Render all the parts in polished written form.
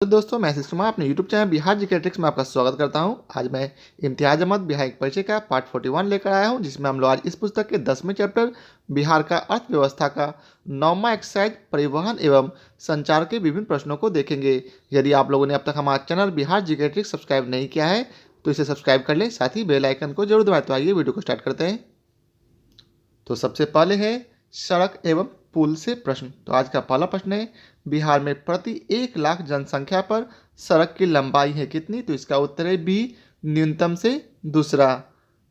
दोस्तों, मैं आशीष कुमार अपने YouTube channel Bihar GK tricks में आपका स्वागत करता हूं। आज मैं इम्तियाज अहमद बिहार एक परिचय का पार्ट 41 लेकर आया हूं, जिसमें हम लोग आज इस पुस्तक के 10वें चैप्टर बिहार का अर्थव्यवस्था का 9वां एक्सरसाइज परिवहन एवं संचार के विभिन्न प्रश्नों को देखेंगे। यदि आप लोगों ने अब तक हमारा channel Bihar GK tricks subscribe नहीं किया है तो इसे सब्सक्राइब कर लें, साथ ही बेल आइकन को जरूर दबाएं। तो आइए वीडियो को स्टार्ट करते हैं। तो सबसे पहले है सड़क एवं पुल से प्रश्न। तो आज का पहला प्रश्न है, बिहार में प्रति 1 लाख जनसंख्या पर सड़क की लंबाई है कितनी? तो इसका उत्तर है बी, न्यूनतम से दूसरा।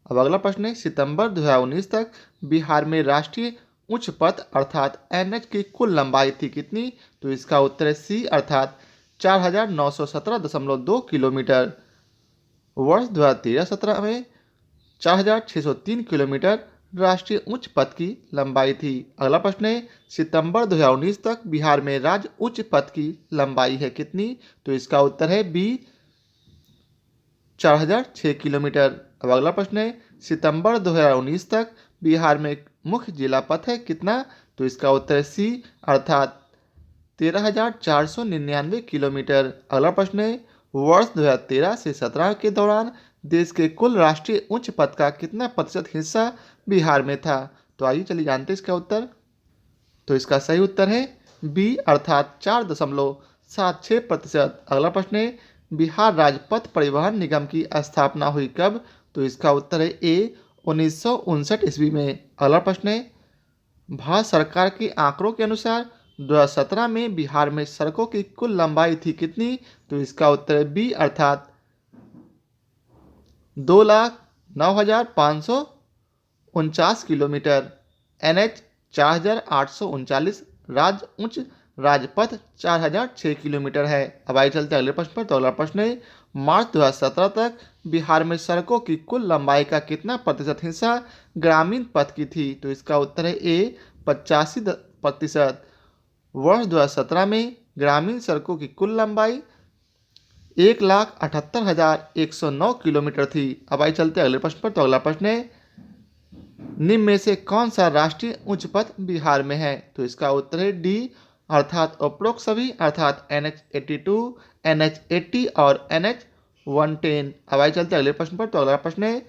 अब अगला प्रश्न है, सितंबर 2019 तक बिहार में राष्ट्रीय उच्च पथ अर्थात एनएच की कुल लंबाई थी कितनी? तो इसका उत्तर है सी अर्थात 4917.2 किलोमीटर। वर्ष 2013-17 में 4603 किलोमीटर राष्ट्रीय उच्च पथ की लंबाई थी। अगला प्रश्न है, सितंबर 2019 तक बिहार में राज्य उच्च पथ की लंबाई है कितनी? तो इसका उत्तर है बी, 4006 किलोमीटर। अब अगला प्रश्न है, सितंबर 2019 तक बिहार में मुख्य जिला पथ है कितना? तो इसका उत्तर है सी अर्थात 13,499 किलोमीटर। अगला प्रश्न है, वर्ष 2013 से 17 के दौरान देश के कुल राष्ट्रीय उच्च पथ का कितना प्रतिशत हिस्सा बिहार में था? तो आइए चलिए जानते हैं इसका उत्तर। तो इसका सही उत्तर है बी अर्थात 4.76%। अगला प्रश्न है, बिहार राज्य पथ परिवहन निगम की स्थापना हुई कब? तो इसका उत्तर है ए, 1959 ईस्वी में। अगला प्रश्न है, भारत सरकार के आंकड़ों के अनुसार 2017 में बिहार में सड़कों की कुल लंबाई थी कितनी? तो इसका उत्तर है बी अर्थात 2,09,549 किलोमीटर। एनएच 4,839, राज्य उच्च राजपथ 4,006 किलोमीटर है। अब आइए चलते अगले प्रश्न पर। तो अगला प्रश्न है, मार्च 2017 तक बिहार में सड़कों की कुल लंबाई का कितना प्रतिशत हिस्सा ग्रामीण पथ की थी? तो इसका उत्तर है ए, 85%। वर्ष 2017 में ग्रामीण सड़कों की कुल लंबाई 1,78,109 किलोमीटर थी। अब आइए चलते अगले प्रश्न पर। तो अगला प्रश्न है, निम्न में से कौन सा राष्ट्रीय उच्च पथ बिहार में है? तो इसका उत्तर है डी अर्थात उपरोक्त सभी अर्थात NH82, NH80 और NH110। अब आइए चलते अगले प्रश्न पर। तो अगला प्रश्न है,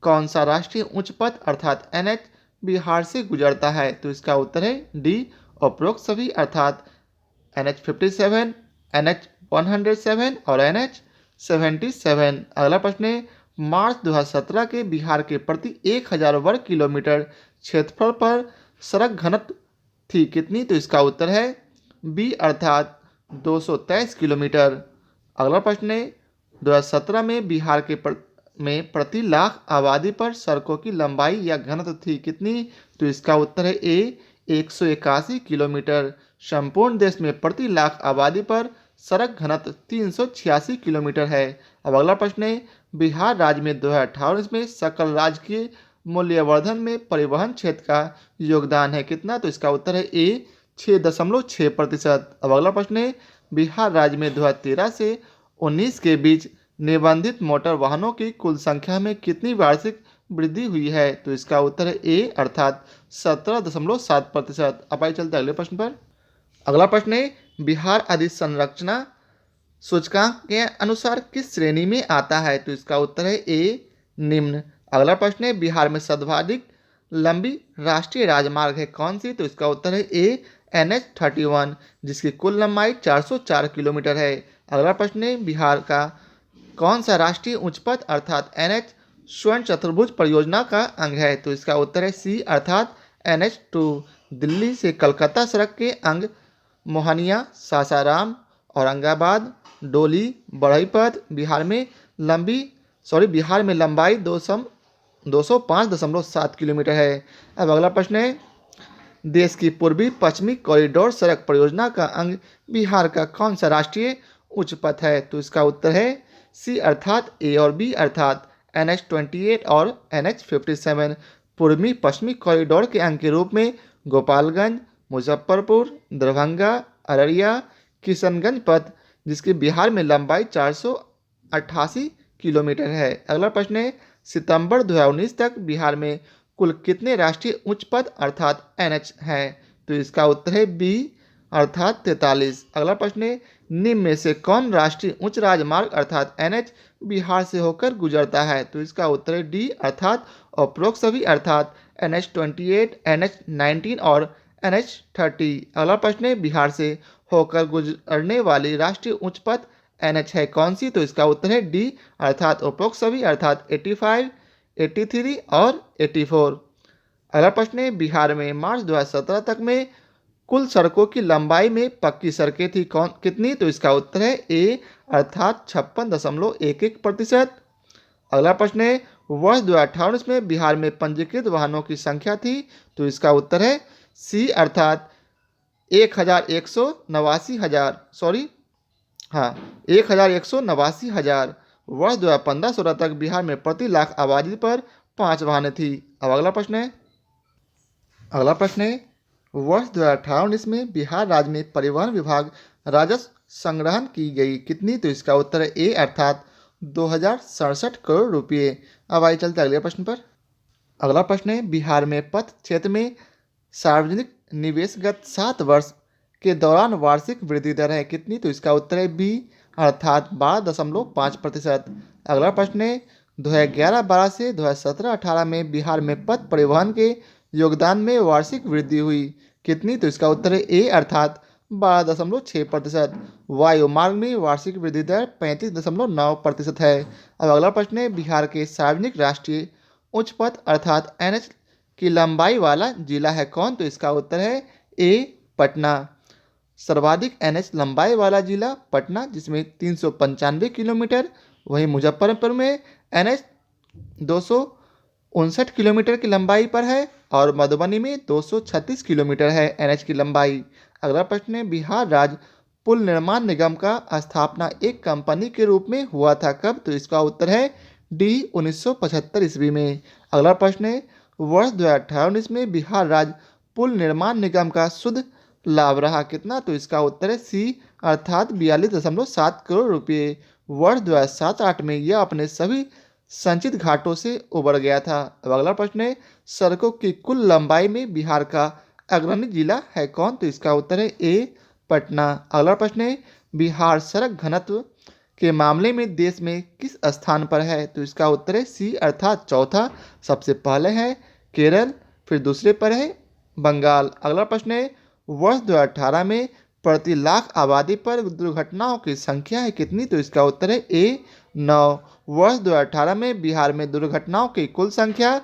कौन सा राष्ट्रीय उच्च पथ अर्थात NH बिहार से गुजरता है? तो इसका उत्तर है डी उपरोक्त सभी अर्थात NH57, NH107 और NH77। अगला प्रश्न है, मार्च 2017 के बिहार के प्रति 1000 वर्ग किलोमीटर क्षेत्रफल पर सड़क घनत्व थी कितनी? तो इसका उत्तर है बी अर्थात 223 किलोमीटर। अगला प्रश्न है, 2017 में बिहार के में प्रति लाख आबादी पर सड़कों की लंबाई या घनत्व थी कितनी? तो इसका उत्तर है ए, 181 किलोमीटर। संपूर्ण देश में प्रति लाख आबादी पर सड़क घनत्व 386 किलोमीटर है। अब अगला प्रश्न है, बिहार राज्य में 2018 में सकल राजकीय मूल्यवर्धन में परिवहन क्षेत्र का योगदान है कितना? तो इसका उत्तर है ए, 6.6%। अब अगला प्रश्न है, बिहार राज्य में 2013 से 19 के बीच निबंधित मोटर वाहनों की कुल संख्या में कितनी वार्षिक वृद्धि हुई है? तो इसका उत्तर है ए अर्थात 17.7%। अब आइए चलते अगले प्रश्न पर। अगला प्रश्न है, बिहार अधिसंरचना सूचकांक के अनुसार किस श्रेणी में आता है? तो इसका उत्तर है ए, निम्न। अगला प्रश्न है, बिहार में सर्वाधिक लंबी राष्ट्रीय राजमार्ग है कौन सी? तो इसका उत्तर है ए, NH31, जिसकी कुल लंबाई 404 किलोमीटर है। अगला प्रश्न है, बिहार का कौन सा राष्ट्रीय उच्च पथ अर्थात NH स्वर्ण चतुर्भुज परियोजना का अंग है? तो इसका उत्तर है सी अर्थात NH2। दिल्ली से कलकत्ता सड़क के अंग मोहनिया, सासाराम, औरंगाबाद, डोली, बढ़ईपथ बिहार में लंबाई 205.7 किलोमीटर है। अब अगला प्रश्न है, देश की पूर्वी पश्चिमी कॉरिडोर सड़क परियोजना का अंग बिहार का कौन सा राष्ट्रीय उच्च पथ है? तो इसका उत्तर है सी अर्थात ए और बी अर्थात NH28 और NH57। पूर्वी पश्चिमी कॉरिडोर के अंग के रूप में गोपालगंज, मुजफ्फरपुर, दरभंगा, अररिया, किशनगंज पथ, जिसकी बिहार में लंबाई 488 किलोमीटर है। अगला प्रश्न है, सितंबर 2019 तक बिहार में कुल कितने राष्ट्रीय उच्च पथ अर्थात NH है? तो इसका उत्तर है बी अर्थात 43। अगला प्रश्न है, निम्न में से कौन राष्ट्रीय उच्च राजमार्ग अर्थात एनएच बिहार से होकर गुजरता है? तो इसका उत्तर है डी अर्थात उपरोक्त सभी अर्थात NH-28, NH-19 और NH-30। अगला प्रश्न है बिहार से होकर गुजरने वाली राष्ट्रीय उच्च पथ NH है कौन सी? तो इसका उत्तर है डी अर्थात उपरोक्त सभी अर्थात 85, 83 और 84। अगला प्रश्न है बिहार में मार्च 2017 तक में कुल सड़कों की लंबाई में पक्की सड़कें थी कौन कितनी? तो इसका उत्तर है ए अर्थात 56.11%। अगला प्रश्न है वर्ष 2018 में बिहार में पंजीकृत वाहनों की संख्या थी? तो इसका उत्तर है सी अर्थात 1,189,000 सॉरी हाँ 1,189,000। वर्ष 2015-16 तक बिहार में प्रति लाख आबादी पर 5 वाहनें थी। अब अगला प्रश्न है वर्ष 2018-19 में बिहार राज्य में परिवहन विभाग राजस्व संग्रहण की गई कितनी? तो इसका उत्तर है ए अर्थात 2,067 करोड़ रुपये। अब आइए चलते अगले प्रश्न पर। अगला प्रश्न है बिहार में पथ क्षेत्र में सार्वजनिक निवेश गत 7 वर्ष के दौरान वार्षिक वृद्धि दर है कितनी? तो इसका उत्तर है बी अर्थात 12.5%। अगला प्रश्न है 2011-12 से 2017-18 में बिहार में पथ परिवहन के योगदान में वार्षिक वृद्धि हुई कितनी? तो इसका उत्तर है ए अर्थात 12.6%। वायु मार्ग में वार्षिक वृद्धि दर 35.9% है। अब अगला प्रश्न है बिहार के सार्वजनिक राष्ट्रीय उच्च पथ अर्थात एनएच की लंबाई वाला जिला है कौन? तो इसका उत्तर है ए पटना। सर्वाधिक एनएच लंबाई वाला जिला पटना जिसमें 395 किलोमीटर, वहीं मुजफ्फरपुर में एनएच 259 किलोमीटर की लंबाई पर है और मधुबनी में 236 किलोमीटर है एनएच की लंबाई। अगला प्रश्न है बिहार राज्य पुल निर्माण निगम का स्थापना एक कंपनी के रूप में हुआ था कब? तो इसका उत्तर है डी 1975 ईस्वी में। अगला प्रश्न है वर्ष 2018-19 में बिहार राज्य पुल निर्माण निगम का शुद्ध लाभ रहा कितना? तो इसका उत्तर है सी अर्थात 42.7 करोड़ रुपये। वर्ष 2007-8 में यह अपने सभी संचित घाटों से उबर गया था। अब अगला प्रश्न है सड़कों की कुल लंबाई में बिहार का अग्रणी जिला है कौन? तो इसका उत्तर है ए पटना। अगला प्रश्न है बिहार सड़क घनत्व के मामले में देश में किस स्थान पर है? तो इसका उत्तर है सी अर्थात चौथा। सबसे पहले है केरल, फिर दूसरे पर है बंगाल। अगला प्रश्न है वर्ष 2018 में प्रति लाख आबादी पर दुर्घटनाओं की संख्या है कितनी? तो इसका उत्तर है ए 9। वर्ष 2018 में बिहार में दुर्घटनाओं की कुल संख्या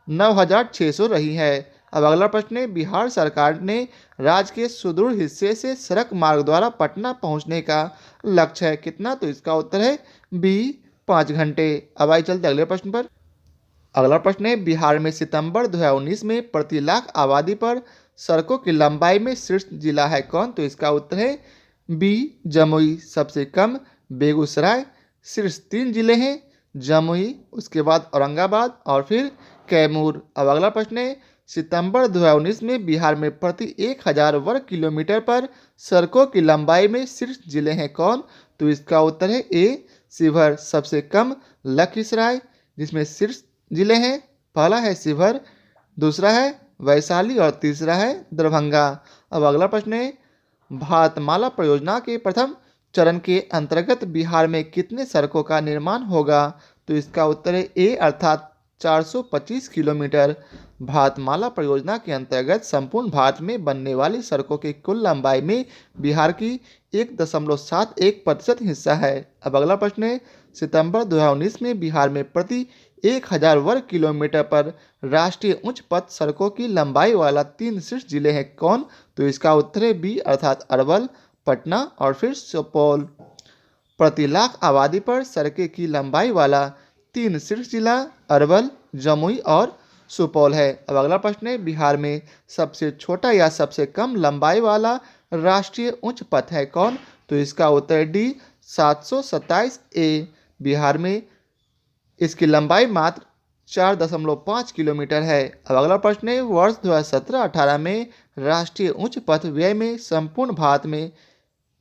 9,600 रही है। अब अगला प्रश्न है बिहार सरकार ने राज्य के सुदूर हिस्से से सड़क मार्ग द्वारा पटना पहुंचने का लक्ष्य है कितना? तो इसका उत्तर है बी 5 घंटे। अब आइए चलते अगले प्रश्न पर। अगला प्रश्न है बिहार में सितंबर 2019 में प्रति लाख आबादी पर सड़कों की लंबाई में शीर्ष जिला है कौन? तो इसका उत्तर है बी जमुई। सबसे कम बेगूसराय। शीर्ष 3 जिले हैं जमुई, उसके बाद औरंगाबाद और फिर कैमूर। अब अगला प्रश्न है सितंबर 2019 में बिहार में प्रति 1,000 वर्ग किलोमीटर पर सड़कों की लंबाई में शीर्ष जिले हैं कौन? तो इसका उत्तर है ए शिवहर। सबसे कम लखीसराय जिसमें शीर्ष जिले हैं पहला है शिवहर, दूसरा है वैशाली और तीसरा है दरभंगा। अब अगला प्रश्न है भारतमाला परियोजना के प्रथम चरण के अंतर्गत बिहार में कितने सड़कों का निर्माण होगा? तो इसका उत्तर है ए अर्थात 425 किलोमीटर। भारतमाला परियोजना के अंतर्गत संपूर्ण भारत में बनने वाली सड़कों की कुल लंबाई में बिहार की 1.71% हिस्सा है। अब अगला प्रश्न है सितंबर 2019 में बिहार में प्रति 1,000 वर्ग किलोमीटर पर राष्ट्रीय उच्च पथ सड़कों की लंबाई वाला 3 शीर्ष जिले हैं कौन? तो इसका उत्तर है बी अर्थात अरवल, पटना और फिर सुपौल। प्रति लाख आबादी पर सड़कें की लंबाई वाला 3 शीर्ष जिला अरवल, जमुई और सुपौल है। अब अगला प्रश्न है बिहार में सबसे छोटा या सबसे कम लंबाई वाला राष्ट्रीय उच्च पथ है कौन? तो इसका उत्तर है डी 727 ए। बिहार में इसकी लंबाई मात्र 4.5 किलोमीटर है। अब अगला प्रश्न है वर्ष 2017-18 में राष्ट्रीय उच्च पथ व्यय में संपूर्ण भारत में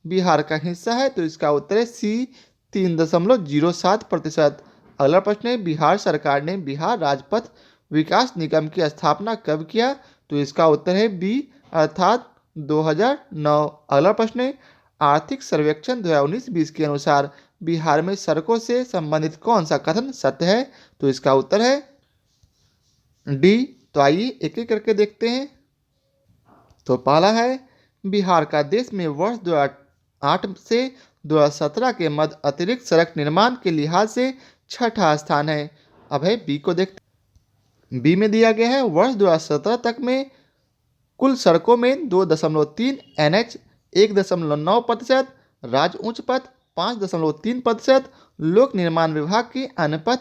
बिहार का हिस्सा है तो इसका उत्तर है सी 3.07%। अगला प्रश्न है बिहार सरकार ने बिहार राजपथ विकास निगम की स्थापना कब किया? तो इसका उत्तर है बी अर्थात 2009। अगला प्रश्न है आर्थिक सर्वेक्षण 2019-20 के अनुसार बिहार में सड़कों से संबंधित कौन सा कथन सत्य है? तो इसका उत्तर है डी। तो आइए एक एक करके देखते हैं। तो पहला है बिहार का देश में वर्ष 2008 से 2017 के मध्य अतिरिक्त सड़क निर्माण के लिहाज से छठा स्थान है। अब है बी को देखते हैं। बी में दिया गया है वर्ष 2017 तक में कुल सड़कों में 2.3 NH 1.9%, राज्य उच्च पथ 5.3%, लोक निर्माण विभाग के अन्य पथ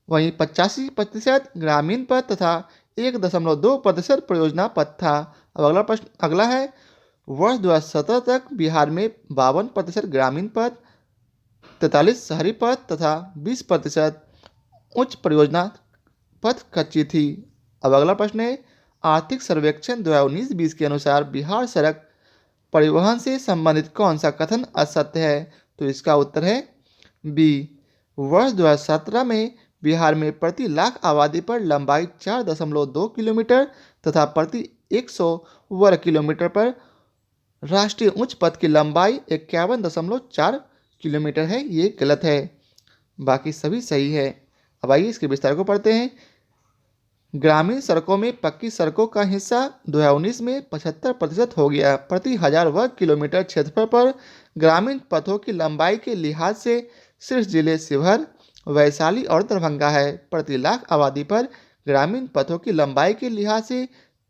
वहीं 85% ग्रामीण पथ तथा 1.2% परियोजना पथ था। अब अगला प्रश्न अगला है वर्ष 2017 तक बिहार में 52% ग्रामीण पथ, 43 शहरी पथ तथा 20% उच्च परियोजना पथ कच्ची थी। अब अगला प्रश्न है आर्थिक सर्वेक्षण 2019-20 के अनुसार बिहार सड़क परिवहन से संबंधित कौन सा कथन असत्य है? तो इसका उत्तर है बी। वर्ष 2017 में बिहार में प्रति लाख आबादी पर लंबाई 4.2 किलोमीटर तथा प्रति 100 वर्ग किलोमीटर पर राष्ट्रीय उच्च पथ की लंबाई 51.4 किलोमीटर है। ये गलत है, बाकी सभी सही है। अब आइए इसके विस्तार को पढ़ते हैं। ग्रामीण सड़कों में पक्की सड़कों का हिस्सा 2019 में 75% हो गया। प्रति 1000 वर्ग किलोमीटर क्षेत्रफल पर ग्रामीण पथों की लंबाई के लिहाज से शीर्ष जिले शिवहर, वैशाली और दरभंगा है। प्रति लाख आबादी पर ग्रामीण पथों की लंबाई के लिहाज से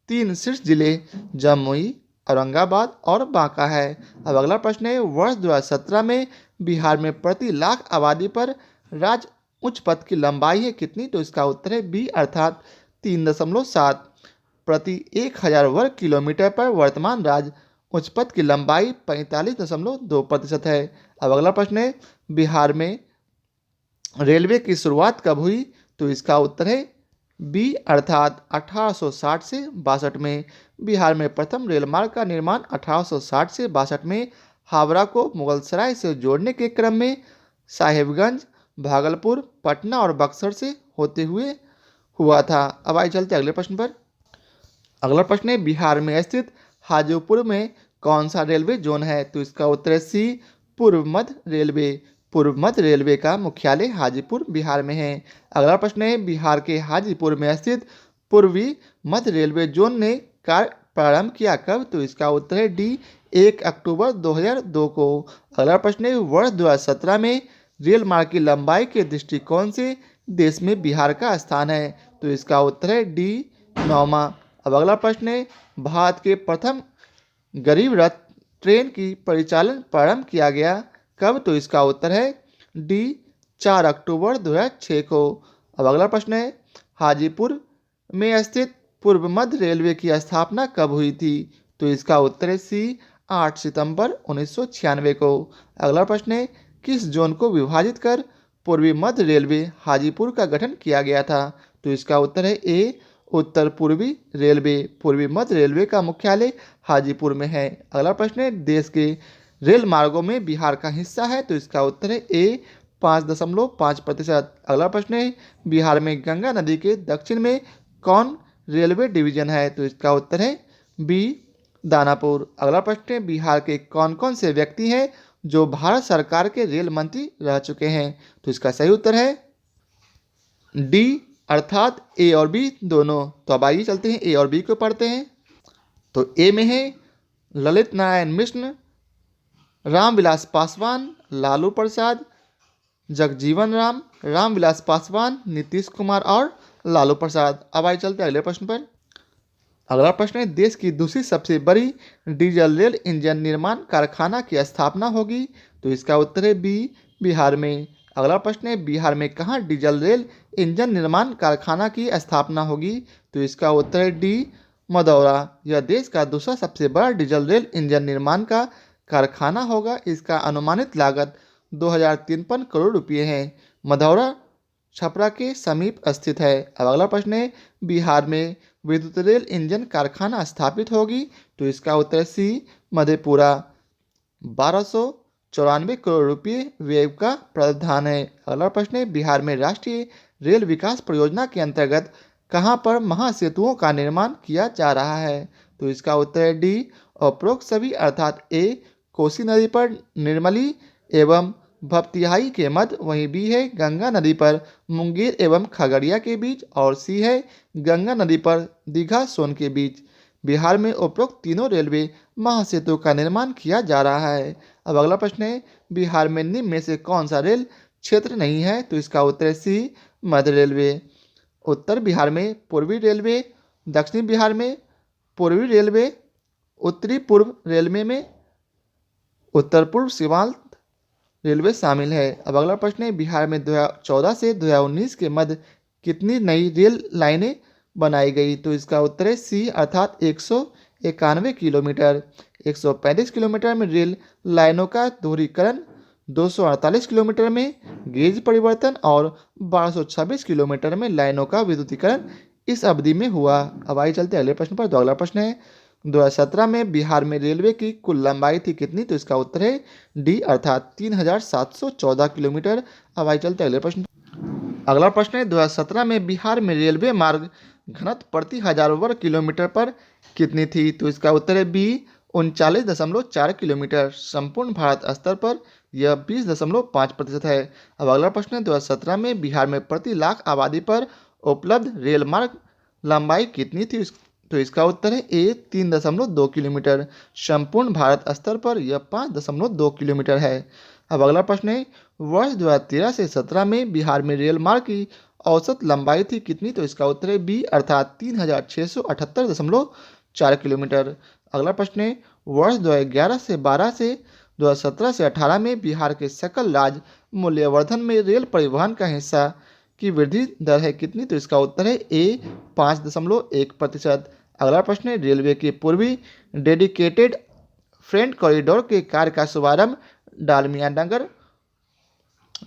3 शीर्ष जिले जमुई, औरंगाबाद और बांका है। अब अगला प्रश्न है वर्ष 2017 में बिहार में प्रति लाख आबादी पर राज्य उच्च पथ की लंबाई है कितनी? तो इसका उत्तर है बी अर्थात 3.7 प्रति 1000 वर्ग किलोमीटर पर वर्तमान राज्य उच्च पथ की लंबाई 45.2% है। अब अगला प्रश्न है बिहार में रेलवे की शुरुआत कब हुई? तो इसका उत्तर है बी अर्थात 1860 से 62 में। बिहार में प्रथम रेल मार्ग का निर्माण 1860 से 62 में हावड़ा को मुगलसराय से जोड़ने के क्रम में साहेबगंज, भागलपुर, पटना और बक्सर से होते हुए हुआ था। अब आइए चलते अगले प्रश्न पर। अगला प्रश्न है बिहार में स्थित हाजीपुर में कौन सा रेलवे जोन है? तो इसका उत्तर है सी पूर्व मध्य रेलवे। पूर्व मध्य रेलवे का मुख्यालय हाजीपुर बिहार में है। अगला प्रश्न है बिहार के हाजीपुर में स्थित पूर्वी मध्य रेलवे जोन ने कार्य प्रारंभ किया कब? तो इसका उत्तर है डी 1 अक्टूबर 2002 को। अगला प्रश्न है वर्ष 2017 में रेल मार्ग की लंबाई के दृष्टिकोण से देश में बिहार का स्थान है। तो इसका उत्तर है डी 9वां। अब अगला प्रश्न है भारत के प्रथम गरीब रथ ट्रेन की परिचालन प्रारंभ किया गया कब? तो इसका उत्तर है डी 4 अक्टूबर 2006 को। अब अगला प्रश्न है हाजीपुर में स्थित पूर्व मध्य रेलवे की स्थापना कब हुई थी? तो इसका उत्तर है सी 8 सितंबर 1996 को। अगला प्रश्न है किस जोन को विभाजित कर पूर्वी मध्य रेलवे हाजीपुर का गठन किया गया था? तो इसका उत्तर है ए उत्तर पूर्वी रेलवे। पूर्वी मध्य रेलवे का मुख्यालय हाजीपुर में है। अगला प्रश्न है देश के रेल मार्गों में बिहार का हिस्सा है? तो इसका उत्तर है ए 5.5%। अगला प्रश्न है बिहार में गंगा नदी के दक्षिण में कौन रेलवे डिवीजन है? तो इसका उत्तर है बी दानापुर। अगला प्रश्न है बिहार के कौन कौन से व्यक्ति हैं जो भारत सरकार के रेल मंत्री रह चुके हैं? तो इसका सही उत्तर है डी अर्थात ए और बी दोनों। तो अब आइए चलते हैं ए और बी को पढ़ते हैं। तो ए में है ललित नारायण मिश्र, रामविलास पासवान, लालू प्रसाद, जगजीवन राम, रामविलास पासवान, नीतीश कुमार और लालू प्रसाद। अब आइए चलते हैं अगले प्रश्न पर। अगला प्रश्न है देश की दूसरी सबसे बड़ी डीजल रेल इंजन निर्माण कारखाना की स्थापना होगी? तो इसका उत्तर है बी बिहार में। अगला प्रश्न है बिहार में कहाँ डीजल रेल इंजन निर्माण कारखाना की स्थापना होगी? तो इसका उत्तर है डी मदौरा। यह देश का दूसरा सबसे बड़ा डीजल रेल इंजन निर्माण का कारखाना होगा। इसका अनुमानित लागत 2053 करोड़ रुपये है। मदौरा छपरा के समीप स्थित है। अब अगला प्रश्न है बिहार में विद्युत रेल इंजन कारखाना स्थापित होगी? तो इसका उत्तर सी मधेपुरा। 1294 करोड़ रुपये व्यय का प्रावधान है। अगला प्रश्न है बिहार में राष्ट्रीय रेल विकास परियोजना के अंतर्गत कहां पर महासेतुओं का निर्माण किया जा रहा है? तो इसका उत्तर है डी उपरोक्त सभी अर्थात ए कोसी नदी पर निर्मली एवं भपतियाही के मध्य। वहीं बी है गंगा नदी पर मुंगेर एवं खगड़िया के बीच। और सी है गंगा नदी पर दीघा सोन के बीच। बिहार में उपरोक्त तीनों रेलवे महासेतु का निर्माण किया जा रहा है। अब अगला प्रश्न है, बिहार में निम्न में से कौन सा रेल क्षेत्र नहीं है? तो इसका उत्तर है सी, मध्य रेलवे। उत्तर बिहार में पूर्वी रेलवे, दक्षिणी बिहार में पूर्वी रेलवे, उत्तरी पूर्व रेलवे में उत्तर पूर्व सीमांत रेलवे शामिल है। अब अगला प्रश्न है, बिहार में 2014 से 2019 के मध्य कितनी नई रेल लाइनें बनाई गई? तो इसका उत्तर है सी, अर्थात 191 किलोमीटर। 135 किलोमीटर में रेल लाइनों का दोहरीकरण, 248 किलोमीटर में गेज परिवर्तन और 1226 किलोमीटर में लाइनों का विद्युतीकरण इस अवधि में हुआ। अब आइए चलते अगले प्रश्न पर। तो अगला प्रश्न है, 2017 में बिहार में रेलवे की कुल लंबाई थी कितनी? तो इसका उत्तर है डी, अर्थात 3714 किलोमीटर। अब आइए चलते अगले प्रश्न। अगला प्रश्न है, 2017 में बिहार में रेलवे मार्ग घनत्व प्रति हजार वर्ग किलोमीटर पर कितनी थी? तो इसका उत्तर है बी, 39.4 किलोमीटर। संपूर्ण भारत स्तर पर यह 20.5% है। अब अगला प्रश्न है, 2017 में बिहार में प्रति लाख आबादी पर उपलब्ध रेल मार्ग लंबाई कितनी थी? तो इसका उत्तर है ए, 3.2 किलोमीटर। संपूर्ण भारत स्तर पर यह 5.2 किलोमीटर है। अब अगला प्रश्न है, वर्ष 2013 से 17 में बिहार में रेल मार्ग की औसत लंबाई थी कितनी? तो इसका उत्तर है बी, अर्थात 3678.4 किलोमीटर। अगला प्रश्न है, वर्ष 2011 से 12 से 2017 से 18 में बिहार के सकल राज्य मूल्यवर्धन में रेल परिवहन का हिस्सा की वृद्धि दर है कितनी? तो इसका उत्तर है ए, 5.1%। अगला प्रश्न है, रेलवे के पूर्वी डेडिकेटेड फ्रेट कॉरिडोर के कार्य का शुभारंभ डालमिया नगर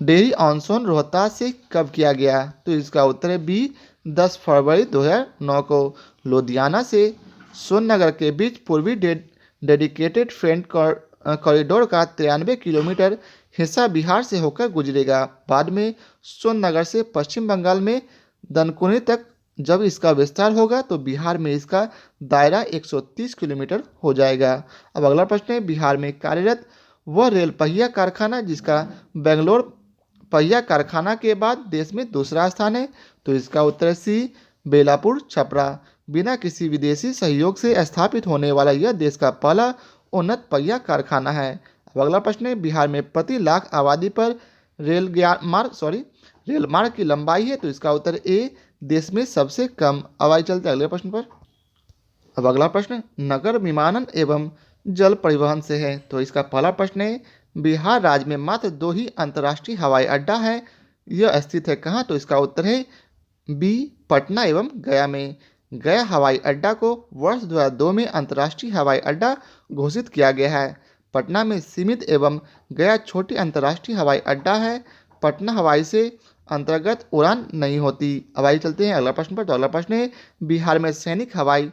डेहरी ऑन सोन रोहतास से कब किया गया? तो इसका उत्तर है बी, 10 फरवरी 2009 को। लुधियाना से सोननगर के बीच पूर्वी डेडिकेटेड फ्रेट कॉरिडोर का 93 किलोमीटर हिस्सा बिहार से होकर गुजरेगा। बाद में सोननगर से पश्चिम बंगाल में दनकुनी तक जब इसका विस्तार होगा तो बिहार में इसका दायरा 130 किलोमीटर हो जाएगा। अब अगला प्रश्न है, बिहार में कार्यरत वह रेल पहिया कारखाना जिसका बेंगलोर पहिया कारखाना के बाद देश में दूसरा स्थान है? तो इसका उत्तर है सी, बेलापुर छपरा। बिना किसी विदेशी सहयोग से स्थापित होने वाला यह देश का पहला उन्नत पहिया कारखाना है। अब अगला प्रश्न है, बिहार में प्रति लाख आबादी पर रेल मार्ग की लंबाई है? तो इसका उत्तर ए, देश में सबसे कम। अब आइए चलते अगले प्रश्न पर। अब अगला प्रश्न नगर विमानन एवं जल परिवहन से है। तो इसका पहला प्रश्न है, बिहार राज्य में मात्र 2 ही अंतर्राष्ट्रीय हवाई अड्डा है, यह स्थित है कहाँ? तो इसका उत्तर है बी, पटना एवं गया में। गया हवाई अड्डा को वर्ष 2002 में अंतर्राष्ट्रीय हवाई अड्डा घोषित किया गया है। पटना में सीमित एवं गया छोटी अंतर्राष्ट्रीय हवाई अड्डा है। पटना हवाई से अंतर्गत उड़ान नहीं होती। अब आइए चलते हैं अगला प्रश्न पर। तो अगला प्रश्न है, बिहार में सैनिक हवाई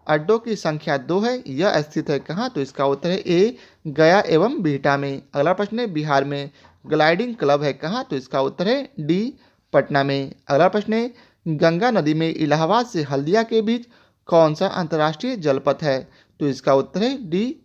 अड्डों की संख्या 2 है, यह स्थित है कहाँ? तो इसका उत्तर है ए, गया एवं बिहटा में। अगला प्रश्न है, बिहार में ग्लाइडिंग क्लब है कहाँ? तो इसका उत्तर है डी, पटना में। अगला प्रश्न है, गंगा नदी में इलाहाबाद से हल्दिया के बीच कौन सा अंतर्राष्ट्रीय जलपथ है? तो इसका उत्तर है डी,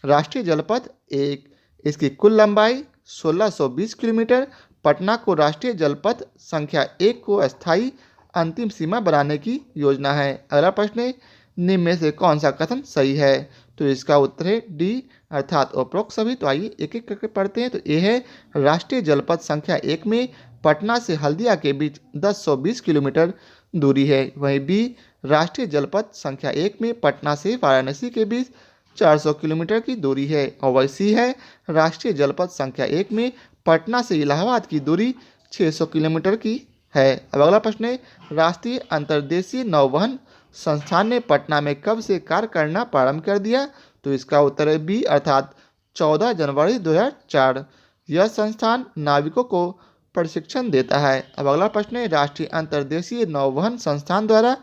राष्ट्रीय जलपथ 1। इसकी कुल लंबाई 1620 किलोमीटर। पटना को राष्ट्रीय जलपथ संख्या 1 को अस्थायी अंतिम सीमा बनाने की योजना है। अगला प्रश्न है, निम्न में से कौन सा कथन सही है? तो इसका उत्तर है डी, अर्थात उपरोक्त सभी। तो आइए एक एक करके पढ़ते हैं। तो ये है, राष्ट्रीय जलपथ संख्या 1 में पटना से हल्दिया के बीच 1020 किलोमीटर दूरी है। वहीं बी, राष्ट्रीय जलपथ संख्या 1 में पटना से वाराणसी के बीच 400 किलोमीटर की दूरी है। और वही सी है, राष्ट्रीय जलपथ संख्या 1 में पटना से इलाहाबाद की दूरी 600 किलोमीटर की है। अब अगला प्रश्न है, राष्ट्रीय अंतर्देशीय नौवहन संस्थान ने पटना में कब से कार्य करना प्रारंभ कर दिया? तो इसका उत्तर है बी, अर्थात 14 जनवरी 2004। यह संस्थान नाविकों को प्रशिक्षण देता है। अब अगला प्रश्न है, राष्ट्रीय अंतर्देशीय नौवहन संस्थान द्वारा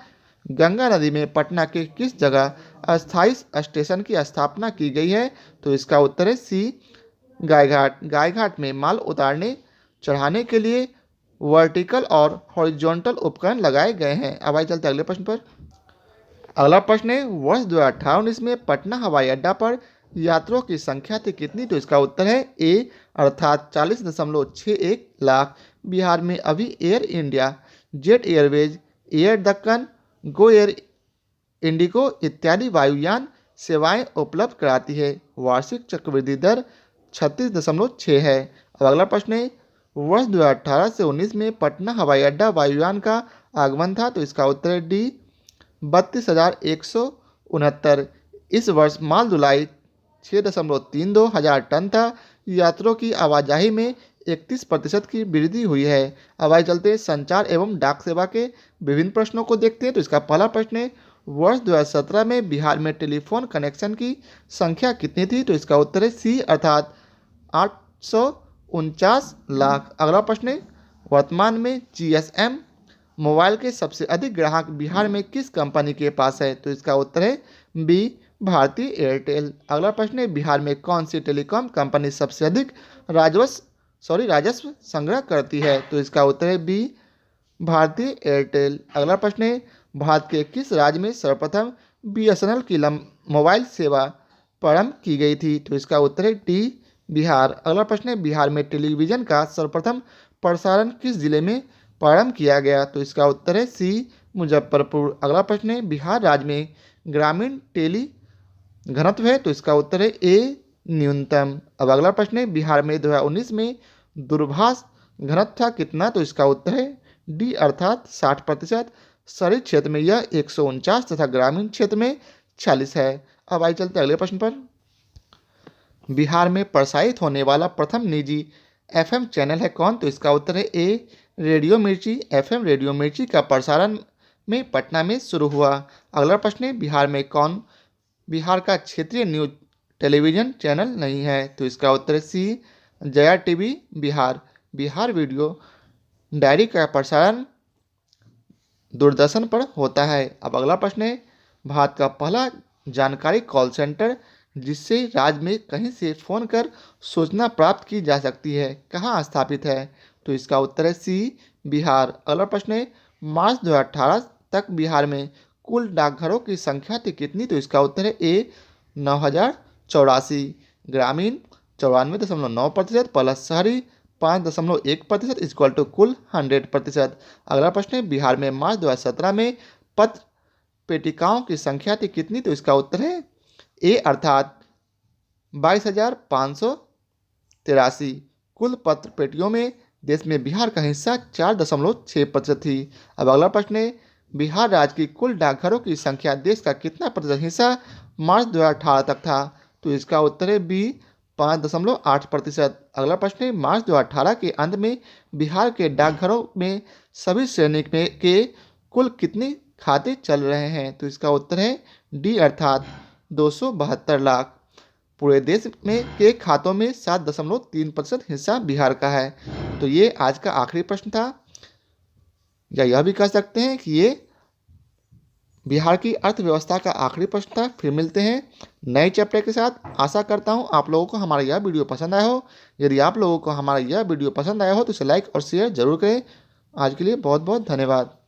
गंगा नदी में पटना के किस जगह अस्थायी स्टेशन की स्थापना की गई है? तो इसका उत्तर है सी, गायघाट। गायघाट में माल उतारने चढ़ाने के लिए वर्टिकल और हॉरिजॉन्टल उपकरण लगाए गए हैं। अब आइए चलते अगले प्रश्न पर। अगला प्रश्न है, वर्ष 2018-19 में पटना हवाई अड्डा पर यात्रियों की संख्या थी कितनी? तो इसका उत्तर है ए अर्थात 40.61 लाख। बिहार में अभी air India, jet Airways, air Deccan, Go Air Indigo इत्यादि वायुयान सेवाएं उपलब्ध कराती है। वार्षिक चक्रवृद्धि दर 36.6 है। अब अगला प्रश्न है, वर्ष 2018 से 19 में पटना हवाई अड्डा वायुयान का आगमन था। तो इसका उत्तर है डी 32,169। इस वर्ष माल ढुलाई 6.32 हजार टन था। यात्रियों की आवाजाही में 31% की वृद्धि हुई है। अब आइए चलते हैं संचार एवं डाक सेवा के विभिन्न प्रश्नों को देखते हैं। तो इसका पहला प्रश्न है, वर्ष 2017 में बिहार में टेलीफोन कनेक्शन की संख्या कितनी थी? तो इसका उत्तर है सी अर्थात 849 लाख। अगला प्रश्न है, वर्तमान में जीएसएम मोबाइल के सबसे अधिक ग्राहक बिहार में किस कंपनी के पास है? तो इसका उत्तर है बी भारती एयरटेल। अगला प्रश्न है, बिहार में कौन सी टेलीकॉम कंपनी सबसे अधिक राजस्व संग्रह करती है? तो इसका उत्तर है बी भारतीय एयरटेल। अगला प्रश्न है, भारत के किस राज्य में सर्वप्रथम बीएसएनएल की मोबाइल सेवा प्रारंभ की गई थी? तो इसका उत्तर है डी बिहार। अगला प्रश्न है, बिहार में टेलीविजन का सर्वप्रथम प्रसारण किस जिले में प्रारंभ किया गया? तो इसका उत्तर है सी मुजफ्फरपुर। अगला प्रश्न है, बिहार राज्य में ग्रामीण टेली घनत्व है? तो इसका उत्तर है ए न्यूनतम। अब अगला प्रश्न है, बिहार में 2019 में दूरभाष घनत्व था कितना? तो इसका उत्तर है डी अर्थात 60%। शहरी क्षेत्र में यह 149 तथा ग्रामीण क्षेत्र में 40 है। अब आइए चलते अगले प्रश्न पर। बिहार में प्रसारित होने वाला प्रथम निजी एफएम चैनल है कौन? तो इसका उत्तर है ए रेडियो मिर्ची। एफएम रेडियो मिर्ची का प्रसारण में पटना में शुरू हुआ। अगला प्रश्न है, बिहार का क्षेत्रीय न्यूज टेलीविजन चैनल नहीं है? तो इसका उत्तर है C Jaya TV Bihar. Bihar video diary का प्रसारण दूरदर्शन पर होता है। अब अगला प्रश्न है, भारत का पहला जानकारी कॉल सेंटर जिससे राज्य में कहीं से फ़ोन कर सूचना प्राप्त की जा सकती है कहाँ स्थापित है? तो इसका उत्तर है सी बिहार। अगला प्रश्न है, मार्च 2018 तक बिहार में कुल डाकघरों की संख्या थी कितनी? तो इसका उत्तर है ए 9,084। ग्रामीण 94.9% प्लस शहरी 5.1% इक्वल टू कुल 100%। अगला प्रश्न है, बिहार में मार्च 2017 में पत्र पेटिकाओं की संख्या थी कितनी? तो इसका उत्तर है ए अर्थात 22,583। कुल पत्र पेटियों में देश में बिहार का हिस्सा 4.6% थी। अब अगला प्रश्न है, बिहार राज्य की कुल डाकघरों की संख्या देश का कितना प्रतिशत हिस्सा मार्च 2018 तक था? तो इसका उत्तर है बी 5.8%। अगला प्रश्न है, मार्च 2018 के अंत में बिहार के डाकघरों में सभी श्रेणी के कुल कितने खाते चल रहे हैं? तो इसका उत्तर है डी अर्थात 272 लाख। पूरे देश में के खातों में 7.3% हिस्सा बिहार का है। तो ये आज का आखिरी प्रश्न था, या यह भी कह सकते हैं कि ये बिहार की अर्थव्यवस्था का आखिरी प्रश्न था। फिर मिलते हैं नए चैप्टर के साथ। आशा करता हूँ आप लोगों को हमारा यह वीडियो पसंद आया हो। यदि आप लोगों को हमारा यह वीडियो पसंद आया हो तो इसे लाइक और शेयर जरूर करें। आज के लिए बहुत बहुत धन्यवाद।